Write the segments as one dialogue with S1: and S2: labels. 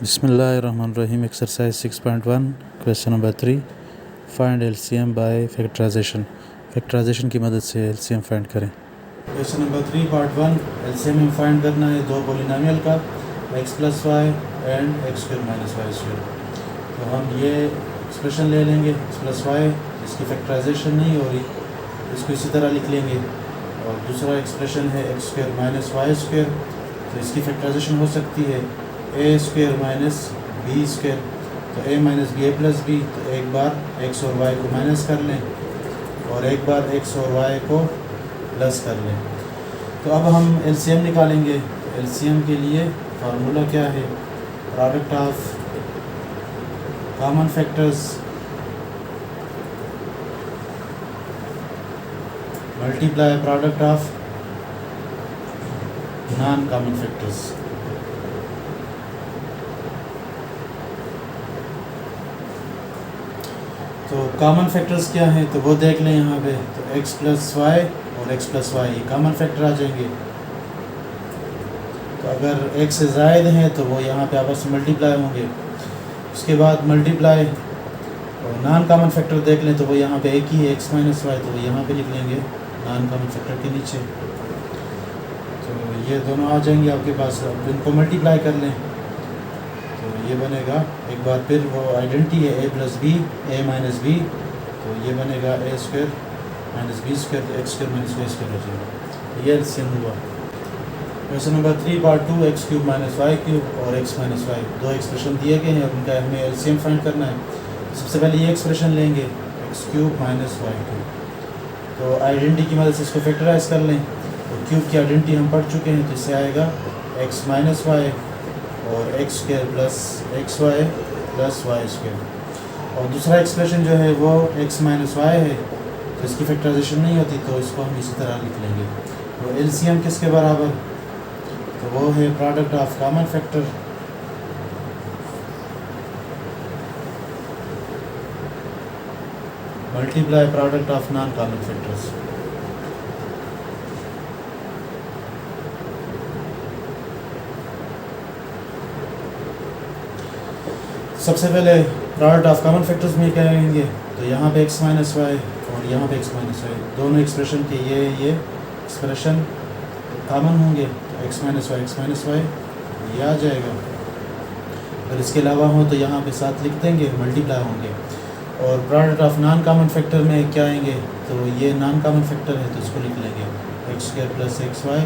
S1: बिस्मिल्लाहिर्रहमानिर्रहीम exercise 6.1 question number 3 find LCM by factorisation. Factorisation की मदद से एलसीएम फाइंड करें। क्वेश्चन नंबर 3 पार्ट 1 एलसीएम में फाइंड करना है दो पोलिनोमियल का x plus y and x square minus y square. तो हम ये एक्सप्रेशन ले लेंगे x प्लस वाई, इसकी फैक्टराइजेशन नहीं हो रही, इसको इसी तरह लिख लेंगे। और दूसरा एक्सप्रेशन है x square minus y square, तो इसकी फैक्टराइजेशन हो सकती है a square minus B square. तो a minus B a plus b, तो एक बार एक्स और वाई को माइनस कर लें और एक बार एक्स और वाई को प्लस कर लें। तो अब हम एलसीएम निकालेंगे। तो एलसीएम के लिए फार्मूला क्या है? Product of common factors multiply product of non common factors. तो कॉमन फैक्टर्स क्या हैं तो वो देख लें यहाँ पे। तो x प्लस वाई और x प्लस वाई ये कॉमन फैक्टर आ जाएंगे। तो अगर x से ज़ायद हैं तो वो यहाँ पे आपस में मल्टीप्लाई होंगे। उसके बाद मल्टीप्लाई और नॉन कॉमन फैक्टर देख लें तो वो यहाँ पे एक ही है x माइनस वाई, तो वो यहाँ पे लिख लेंगे नॉन कॉमन फैक्टर के नीचे। तो ये दोनों आ जाएंगे आपके पास। अब इनको मल्टीप्लाई कर लें तो ये बनेगा, एक बार फिर वो आइडेंटिटी है a plus b a minus b, तो ये बनेगा a square minus B square, तो x square minus y square हो जाएगा। ये एलसीएम हुआ। Question number 3 part 2 x cube minus y cube और एक्स माइनस वाई दो एक्सप्रेशन दिए गए हैं और उनका हमें एलसीएम फाइंड करना है। सबसे पहले ये एक्सप्रेशन लेंगे x cube minus y cube. तो आइडेंटिटी की मदद से इसको फैक्टराइज कर लें। तो क्यूब की आइडेंटिटी हम पढ़ चुके हैं, तो इससे आएगा एक्स माइनस वाई और x square plus x y plus y square. और दूसरा एक्सप्रेशन जो है वो एक्स माइनस वाई है, तो इसकी फैक्टराइजेशन नहीं होती, तो इसको हम इसी तरह लिख लेंगे। तो एलसीएम किसके बराबर? तो वो है product of common factor multiply product of non common factors. सबसे पहले प्रोडक्ट ऑफ कॉमन फैक्टर्स में क्या करेंगे? तो यहाँ पे x माइनस वाई और यहाँ पे x माइनस वाई, दोनों एक्सप्रेशन के ये एक्सप्रेशन कॉमन होंगे। तो x माइनस वाई ये आ जाएगा। अगर इसके अलावा हो तो यहाँ पे साथ लिख देंगे, मल्टीप्लाई होंगे। और product of non common factor में क्या आएंगे? तो ये नॉन कॉमन फैक्टर है, तो इसको लिख लेंगे x square plus x y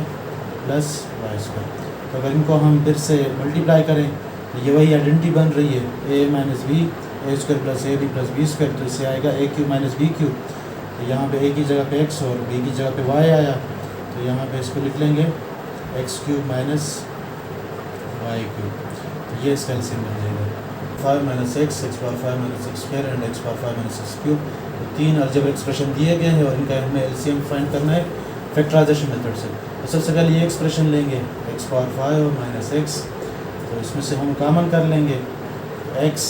S1: plus y square. तो अगर इनको हम फिर से मल्टीप्लाई करें तो ये वही आइडेंटिटी बन रही है A minus B A square plus A B plus B square. तो इससे आएगा A cube minus B cube. तो यहाँ पे ए की जगह पे एक्स और बी की जगह पे वाई आया, तो यहाँ पे इसको लिख लेंगे x cube minus y cube. तो ये इसका एलसीएम बन जाएगा 5 minus x, x power 5 minus x square and x power 5 minus x cube. तो तीन अलजेब्रिक एक्सप्रेशन दिए गए हैं और इनका हमें एलसीएम फाइंड करना है फैक्टराइजेशन मेथड से। तो सबसे पहले ये एक्सप्रेशन लेंगे एक्स पावर 5 और माइनस एक्स, तो इसमें से हम कॉमन कर लेंगे x,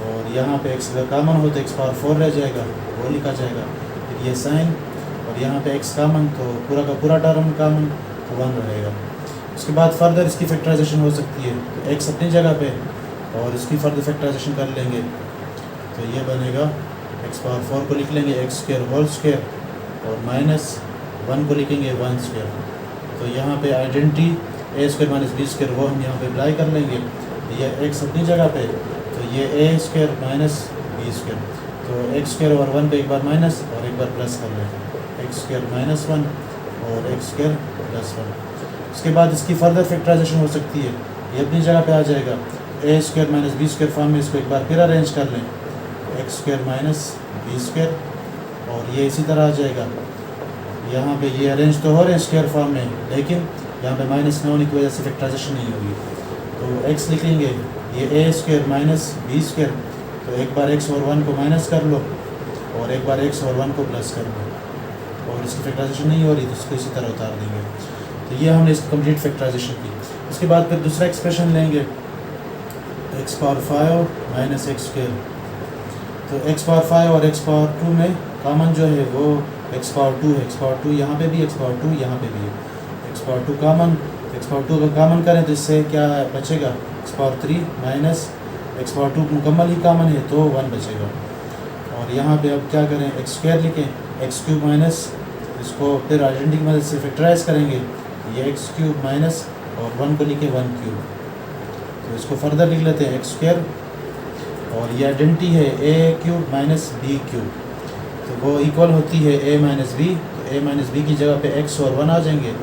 S1: और यहाँ पे x अगर कॉमन हो तो x पावर 4 रह जाएगा, वो लिखा जाएगा। फिर ये साइन और यहाँ पे x कॉमन, तो पूरा का पूरा टर्म कॉमन, तो 1 रहेगा। उसके बाद फर्दर इसकी फैक्टराइजेशन हो सकती है, तो x अपनी जगह पे और इसकी फर्दर फैक्टराइजेशन कर लेंगे। तो ये बनेगा x पावर 4 को लिख लेंगे एक्स स्क्वायर होल स्क्वायर और माइनस 1 को लिखेंगे 1 स्क्वायर। तो यहाँ पे आइडेंटिटी ए स्क्वायर माइनस बी स्क्वायर वो हम यहाँ पे अप्लाई कर लेंगे। तो ये एक्स अपनी जगह पे, तो ये ए स्क्वायर माइनस बी स्क्वायर, तो एक्स स्क्वायर और 1 पे एक बार माइनस और एक बार प्लस कर लेंगे एक्स स्क्वायर माइनस 1 और एक्स स्क्वायर प्लस 1। उसके बाद इसकी फर्दर फैक्टराइजेशन हो सकती है, ये अपनी जगह पे आ जाएगा A square minus B square form में। इसको एक बार फिर अरेंज कर लें X square minus B square, और ये इसी तरह आ जाएगा। यहाँ पे ये अरेंज तो हो रहे हैं स्क्वायर फॉर्म में, लेकिन यहाँ पे माइनस न होने की वजह से फैक्टराइजेशन नहीं होगी। तो x लिखेंगे ये ए स्क्वायर माइनस बी स्क्वायर, तो एक बार x और 1 को माइनस कर लो और एक बार x और 1 को प्लस कर लो, और इसकी फैक्टराइजेशन नहीं हो रही तो इसको इसी तरह उतार देंगे। तो ये हमने इसकी कंप्लीट फैक्टराइजेशन की। उसके बाद फिर दूसरा एक्सप्रेशन लेंगे x power 5 minus x square. तो x पावर 5 और x पावर 2 में कॉमन जो है वो x पावर 2 है। x पावर 2 यहाँ पे भी, x पावर 2 यहाँ पे भी है। x power 2 common, x power 2 अगर कॉमन करें तो इससे क्या बचेगा? X power 3 minus x power 2 मुकम्मल ही कामन है तो 1 बचेगा। और यहाँ पे अब क्या करें, एक्स स्क्वायर लिखें, एक्स क्यूब माइनस, इसको फिर आइडेंटिटी की मदद से फैक्टराइज करेंगे, ये एक्स क्यूब माइनस और 1 को लिखे 1 क्यूब। तो इसको फर्दर लिख लेते हैं एक्स स्क्वायर, और ये आइडेंटिटी है ए क्यूब माइनस बी क्यूब, तो वो इक्वल होती है ए माइनस बी। तो ए माइनस बी की जगह पे एक्स और 1 आ जाएंगे,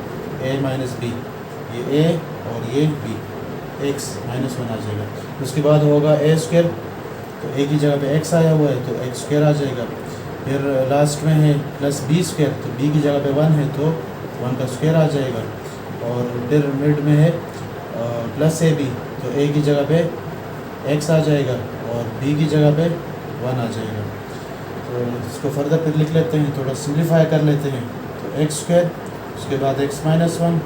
S1: ए माइनस बी, ये ए और ये बी, एक्स माइनस 1 आ जाएगा। उसके बाद होगा ए स्क्वायर, तो ए की जगह पे एक्स आया हुआ है तो एक्स स्क्वायर आ जाएगा। फिर लास्ट में है प्लस बी स्क्वायर, तो बी की जगह पे 1 है तो 1 का स्क्वायर आ जाएगा। और फिर मिड में है प्लस ए बी, तो ए की जगह पे एक्स आ जाएगा और बी की जगह पे 1 आ जाएगा। तो इसको फर्दर फिर लिख लेते हैं, थोड़ा सिम्प्लीफाई कर लेते हैं। तो एक्स स्क्वायर, उसके बाद एक्स माइनस 1,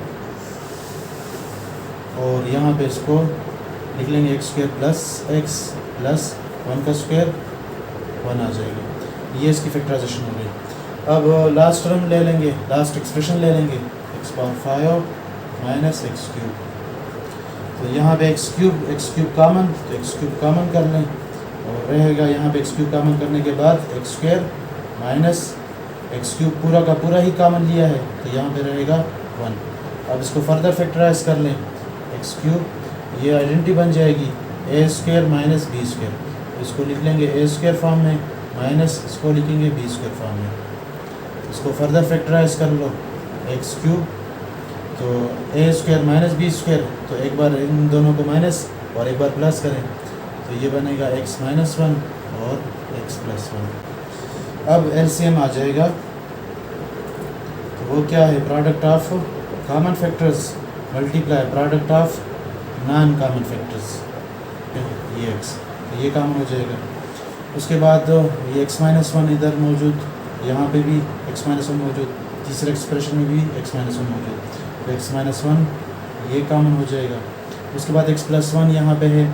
S1: और यहाँ पे इसको लिख लेंगे एक्स स्क्वायर प्लस 1 का स्क्वायर 1 आ जाएगा। ये इसकी फैक्टराइजेशन हो गई। अब लास्ट टर्म ले लेंगे, लास्ट एक्सप्रेशन ले लेंगे, x power 5 minus x cube. तो यहाँ पे एक्स क्यूब कामन, तो एक्स क्यूब कामन कर लें, और रहेगा यहाँ पे एक्स क्यूब कामन करने के बाद x square minus x cube पूरा का पूरा ही कामन लिया है तो यहाँ पे रहेगा 1। अब इसको फर्दर फैक्टराइज कर लें, एक्स क्यूब, ये आइडेंटिटी बन जाएगी ए स्क्वायर माइनस बी स्क्वायर, इसको लिख लेंगे ए स्क्वायर फॉर्म में माइनस इसको लिखेंगे बी स्क्वायर फॉर्म में। इसको फर्दर फैक्टराइज कर लो, एक्स क्यूब, तो ए स्क्वायर माइनस बी स्क्वायर, तो एक बार इन दोनों को माइनस और एक बार प्लस करें तो ये बनेगा एक्स माइनस 1 और एक्स प्लस 1। अब एलसीएम आ जाएगा, तो वो क्या है, product of common factors multiply product of non common factors, ये एक्स, तो ये कॉमन हो जाएगा। उसके बाद ये एक्स माइनस 1 इधर मौजूद, यहाँ पे भी एक्स माइनस 1 मौजूद, तीसरे एक्सप्रेशन में भी एक्स माइनस 1 मौजूद, तो एक्स माइनस 1 ये कॉमन हो जाएगा। उसके बाद एक्स प्लस 1 यहाँ पे है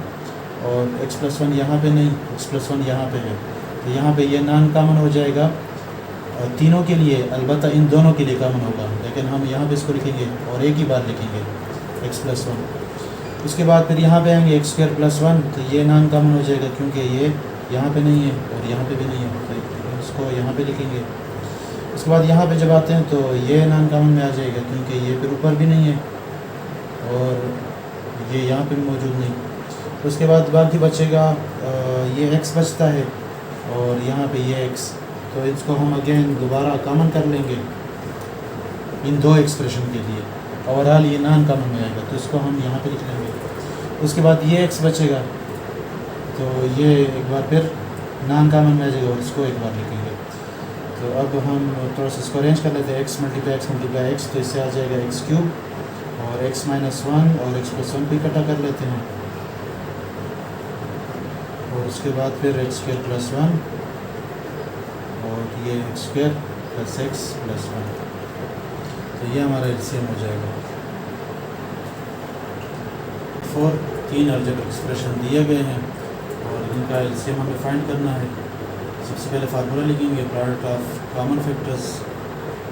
S1: और एक्स प्लस 1 यहाँ पे नहीं, एक्स प्लस 1 यहाँ पे है, तो यहाँ पे ये नॉन कॉमन हो जाएगा और तीनों के लिए, अलबत्ता इन दोनों के लिए कॉमन होगा, लेकिन हम यहाँ पे इसको लिखेंगे और एक ही बार लिखेंगे एक्स प्लस 1। उसके बाद फिर यहाँ पे आएंगे एक्स स्क्वायर प्लस 1, तो ये नॉन कॉमन हो जाएगा क्योंकि ये यहाँ पे नहीं है और यहाँ पे भी नहीं है, तो इसको यहाँ पे लिखेंगे। उसके बाद यहाँ पे जब आते हैं तो ये नॉन कॉमन में आ जाएगा क्योंकि ये फिर ऊपर भी नहीं है और ये यहाँ पे भी मौजूद नहीं। तो उसके बाद बाकी बचेगा ये एक्स बचता है और यहाँ पे ये एक्स, तो इसको हम अगेन दोबारा कॉमन कर लेंगे इन दो एक्सप्रेशन के लिए, ओवरऑल ये नॉन कॉमन में आएगा तो इसको हम यहाँ पे लिख लेंगे। उसके बाद ये एक्स बचेगा तो ये एक बार फिर नॉन कॉमन में आ जाएगा और इसको एक बार लिखेंगे। तो अब हम थोड़ा सा इसको अरेंज कर लेते हैं, एक्स मल्टीप्लाई एक्स, तो इससे आ जाएगा एक्स क्यूब और एक्स माइनस 1 और एक्स प्लस 1 को इकट्ठा कर लेते हैं, और उसके बाद फिर एक्स स्क्वायर प्लस 1 और ये x square plus x plus 1, तो ये हमारा एलसीएम हो जाएगा। 3 अलजेब्रिक एक्सप्रेशन दिए गए हैं और इनका एलसीएम हमें फाइंड करना है। सबसे पहले फार्मूला लिखेंगे, product of common factors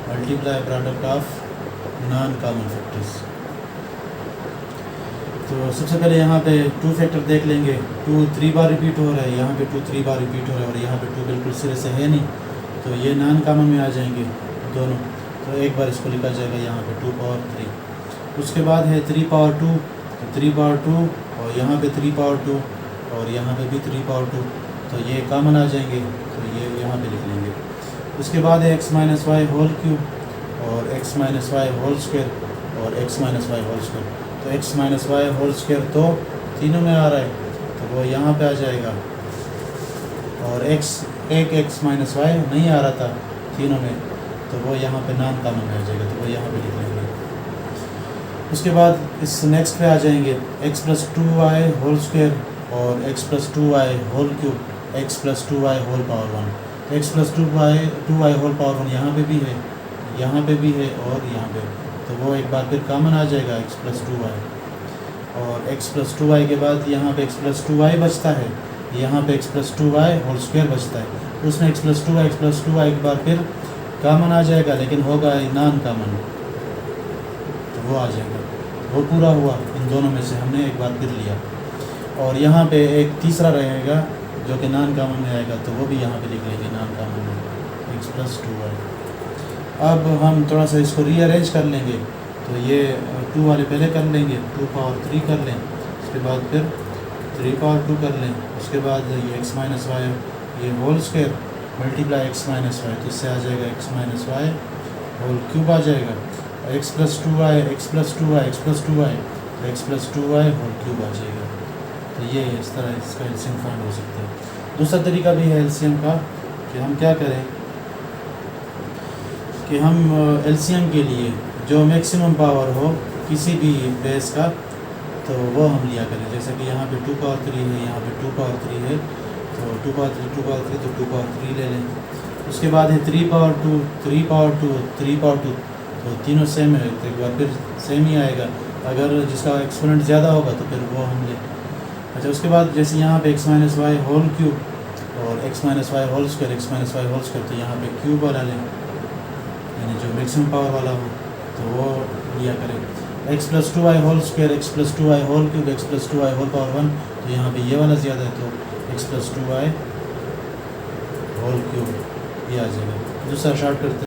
S1: multiply product of non common factors. तो सबसे पहले यहाँ पे 2 फैक्टर देख लेंगे, 2 3 बार रिपीट हो रहा है, यहाँ पे 2 3 बार रिपीट हो रहा है और यहाँ पे 2 बिल्कुल सिरे से है नहीं, तो ये नॉन कॉमन में आ जाएंगे दोनों, तो एक बार इसको लिखा जाएगा यहाँ पे 2 पावर 3। उसके बाद है 3 पावर 2, तो 3 पावर 2 और यहाँ पे 3 पावर 2 और यहाँ पे भी 3 पावर 2, तो ये कॉमन आ जाएंगे, तो ये यहाँ पे लिख लेंगे। उसके बाद है X minus Y whole cube और x minus Y whole square और x minus Y whole square, तो X minus Y whole square तो तीनों में आ रहा है तो वो यहाँ पे आ जाएगा, और एक्स माइनस वाई नहीं आ रहा था तीनों में तो वो यहाँ पे नॉन कॉमन में आ जाएगा, तो वो यहाँ पे लिख लेंगे। उसके बाद इस नेक्स्ट पे आ जाएंगे X plus 2y whole square और X plus 2y whole cube, x plus 2y whole power 1, X plus 2y whole power 1 यहाँ पे भी है, यहाँ पे भी है और यहाँ पे, तो वो एक बार फिर कॉमन आ जाएगा एक्स प्लस 2y, और एक्स प्लस 2y के बाद यहाँ पे एक्स प्लस 2y बचता है, यहाँ पे x plus 2y whole square बचता है, तो उसमें एक्स प्लस 2y एक बार फिर कॉमन आ जाएगा लेकिन होगा नॉन कॉमन, तो वो आ जाएगा, वो पूरा हुआ इन दोनों में से हमने एक बार फिर लिया। और यहाँ पे एक तीसरा रहेगा जो कि नॉन कॉमन में आएगा, तो वो भी यहाँ पे लिख लेंगे नॉन कॉमन में एक्स प्लस 2y। अब हम थोड़ा सा इसको रीअरेंज कर लेंगे, तो ये 2 वाले पहले कर लेंगे, 2 पावर 3 कर लें, उसके बाद फिर 3 पावर 2 कर लें, उसके बाद ये एक्स माइनस वाई ये whole square multiply x minus y, तो इससे आ जाएगा x minus Y whole cube आ जाएगा, x plus 2y x plus 2y x plus 2y x plus 2y whole cube आ जाएगा। तो ये इस तरह इसका एलसीएम फाइंड हो सकता है। दूसरा तरीका भी है एलसीएम का कि हम क्या करें कि हम एलसीएम के लिए जो मैक्सिमम पावर हो किसी भी बेस का तो वो हम लिया करें। जैसे कि यहाँ पे 2 पावर 3 है, यहाँ पे 2 पावर 3 है, तो 2 पावर 3 2 पावर 3 तो 2 पावर 3 ले लें। उसके बाद है 3 पावर 2 3 पावर 2 3 पावर 2, तो तीनों सेम है, तो एक बार फिर सेम ही आएगा। अगर जिसका एक्सपोनेंट ज़्यादा होगा तो फिर वो हम लें। अच्छा, उसके बाद जैसे यहाँ पे x minus Y whole cube और x minus Y whole square x minus Y whole square, तो यहाँ पे क्यूब वाला लें, यानी जो मैक्सिमम पावर वाला हो तो वो लिया करें। X plus 2y whole square x plus 2y whole cube x plus 2y whole power 1, तो यहाँ पे ये वाला ज़्यादा है, तो x plus 2y whole cube ये आ जाएगा। दूसरा शॉर्ट करते हैं।